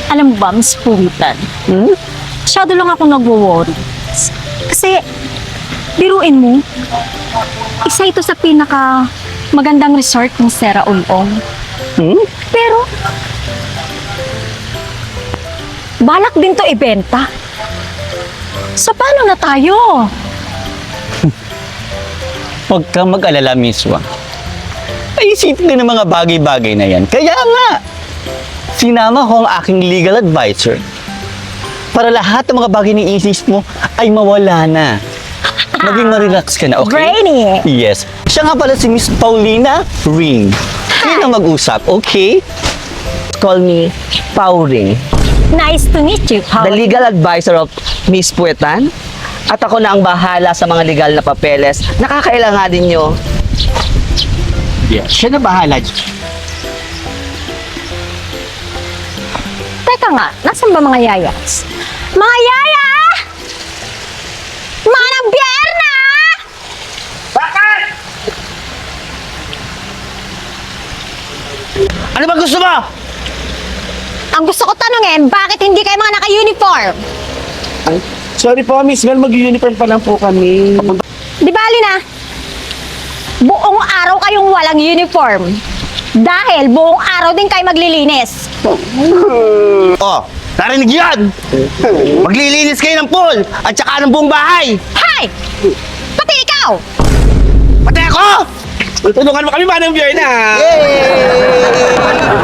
Alam mo ba, Miss Puwitan? Masyado lang ako nagwo-worry. Kasi, biruin mo, isa ito sa pinaka magandang resort ng Sierra Ulong. Pero, balak din to ibenta. So, paano na tayo? Huwag kang mag-alala, Miss Wang. Naisipin din ng mga bagay-bagay na yan. Kaya nga, sinama ko ang aking legal advisor para lahat ng mga bagay ni isis mo ay mawala na. Maging ma-relax ka na, okay? Brainy! Yes. Siya nga pala si Miss Paulina Ring. Yun ang mag-usap, okay? Call me Pau Ring, Nice to meet you, Paul. the legal advisor of Miss Puetan. At ako na ang bahala sa mga legal na papeles na kakailanganin nyo. Yes. Siya na bahala. Teka nga, nasan ba mga yayas? Mga yaya! Mga biyerna! Ano ba gusto mo? Ang gusto ko tanungin, bakit hindi kayo mga naka-uniform? Sorry po, Miss Mel, mag-uniform pa lang po kami. Di bali na, buong araw kayong walang uniform. Dahil buong araw din kayo maglilinis. Oh, narinig yan! Maglilinis kayo ng pool at saka ng buong bahay! Hay! Pati ikaw! Pati ako! Tulungan mo kami, Manang Bierna!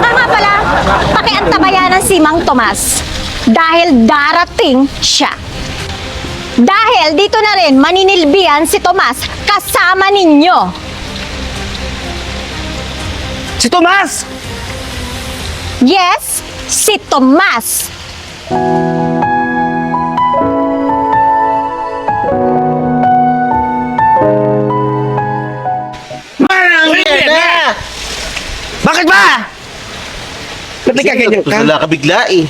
Nga pala, pakiantabayanan si Mang Tomas. Dahil darating siya. Dahil dito na rin maninilbihan si Tomas kasama ninyo. Si Tomas! Yes, si Tomas. Manang Bierna! Bakit ba? Ba't nagkaganyan ka? Wala ka bigla eh.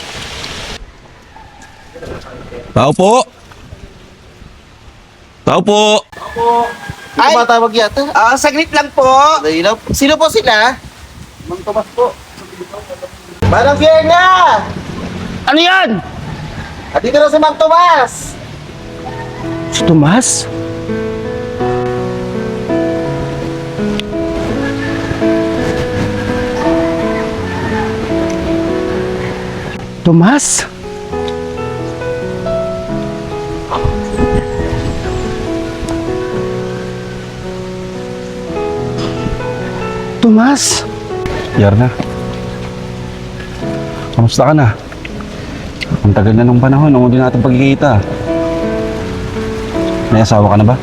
Tao po! Tao po! Ay! Tumatawag yata. Saglit lang po. Dahil sino po sila? Mang Tomas po. Manang Bierna! Ano yan? Andito na si Mang Tomas! Si Tomas? Tomas? Tomas? Yarna. Kamusta ka na? Ang tagal na ng panahon nung hindi natin pagkikita. May asawa ka na ba?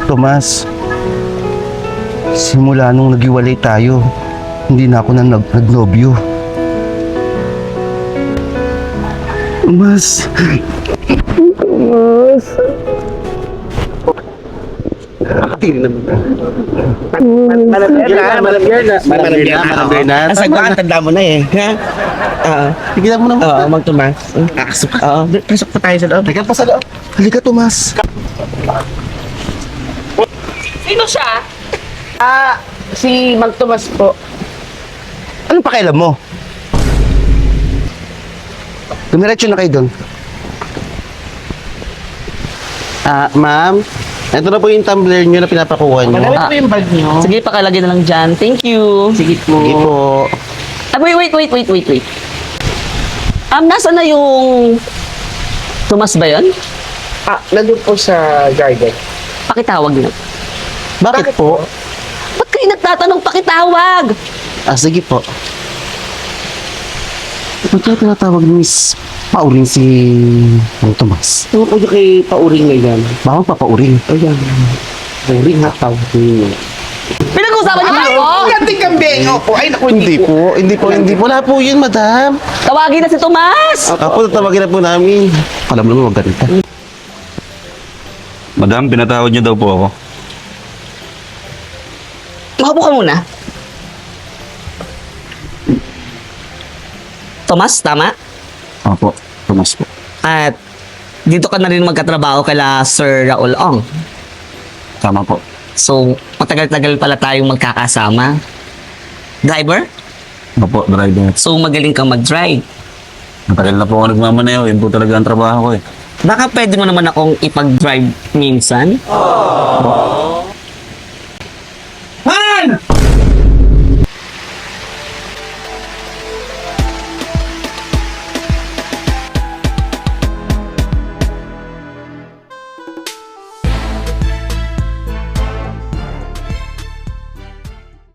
Tomas, simula nung naghiwalay tayo, hindi na ako nagnobyo. Tomas. Tomas. Nakakatili naman. Manang Bierna. Nasagwa, tanda mo na eh. Ha? Tigilan mo naman. Oo, Mang Tomas. Oo, pasok pa tayo sa loob. Halika pa sa loob. Halika, Tomas. Sino siya? Si Mang Tomas po. Anong pakialam mo? Dumiretso na kayo doon. Ma'am, ito na po yung tumbler nyo na pinapakuha nyo. Malamit po yung bag nyo. Sige, pakalagay na lang dyan. Thank you. Sige po. Sige po. Wait. Nasaan na yung Tomas ba yun? Nandun po sa garden. Pakitawag na. Bakit po? Ba't kayo nagtatanong pakitawag? Sige po. Ba't kaya tinatawag ni Miss Pauring si Mang Tomas? Tuwa po yung kay Pauring ngayon. Bawang papauring. Ayan. Pauring ha, tawag niyo. Pinag-usapan niyo ba ako? Ganting kambing! Opo, ay naku, Hindi po. Wala po yun, madam. Tawagin na si Tomas! Apo, tatawagin na po namin. Alam mo naman, magganita. Madam, pinatawad niyo daw po ako. Maupo ka muna. Tomas, tama? Opo, Tomas po. At dito ka na rin magkatrabaho kala Sir Raul Ong. Tama po. So, matagal-tagal pala tayong magkakasama. Driver? Opo, driver. So magaling kang mag-drive. Matagal na po ako nagmamaneho. Yun po talaga ang trabaho ko eh. Baka pwede mo naman akong ipag-drive minsan?